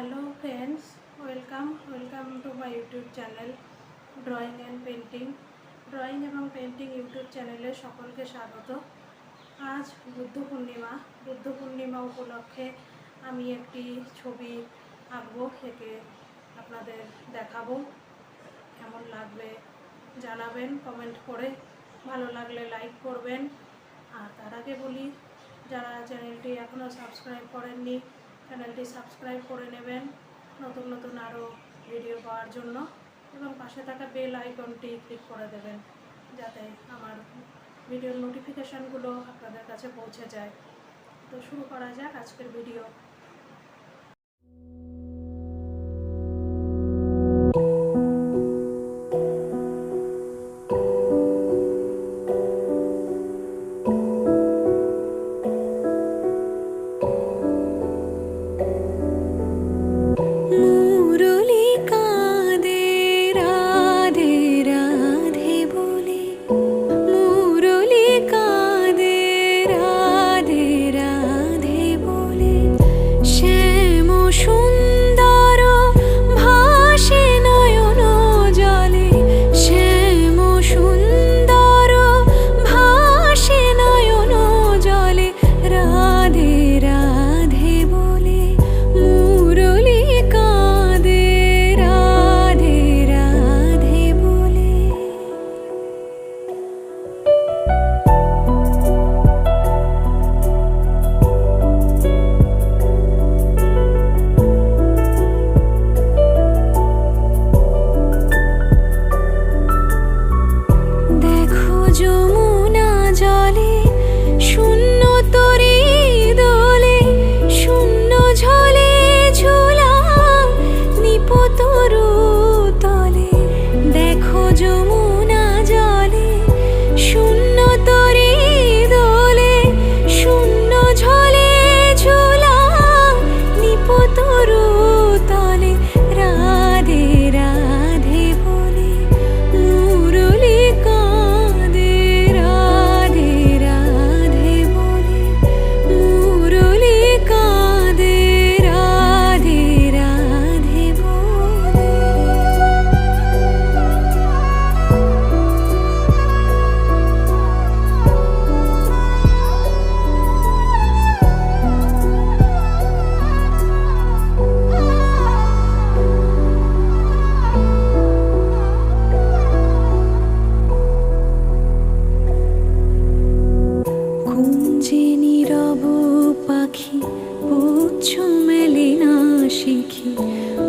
Hello friends, welcome to my YouTube channel drawing and painting. Drawing এবং painting YouTube চ্যানেলে সকলকে স্বাগত। আজ বুদ্ধ পূর্ণিমা উপলক্ষে আমি একটি ছবি আঁকবো, এঁকে আপনাদের দেখাবো। কেমন লাগবে জানাবেন কমেন্ট করে, ভালো লাগলে লাইক করবেন। আর তার আগে বলি, যারা চ্যানেলটি এখনও সাবস্ক্রাইব করেননি চ্যানেলটি সাবস্ক্রাইব করে নেবেন নতুন নতুন আরও ভিডিও পাওয়ার জন্য, এবং পাশে থাকা বেল আইকনটি ক্লিক করে দেবেন যাতে আমার ভিডিওর নোটিফিকেশানগুলো আপনাদের কাছে পৌঁছে যায়। তো শুরু করা যাক আজকের ভিডিও।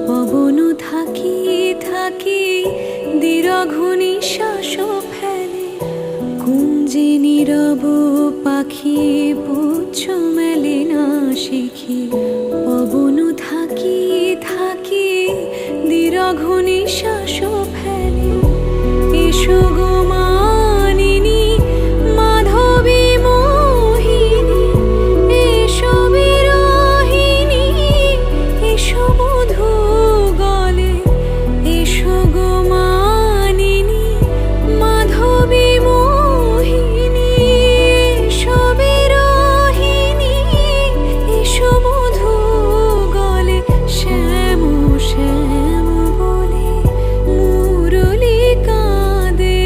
পবন থাকি থাকি দীর্ঘ নিঃশ্বাস ফেলে, কুঞ্জে নীরব পাখি পুচ্ছ মেলে না শিখি। পবন থাকি থাকি দীর্ঘ নিঃশ্বাস ফেলে, এসো গো মানিনী মাধবী মোহিনী, এসো বিরহিনী, এসো মধু গলে, এসো গো মানিনী মাধবী মোহিনী, এসো বিরহিনী, এসো মধু গলে। শ্যাম শ্যাম বলে মুরলী কাঁদে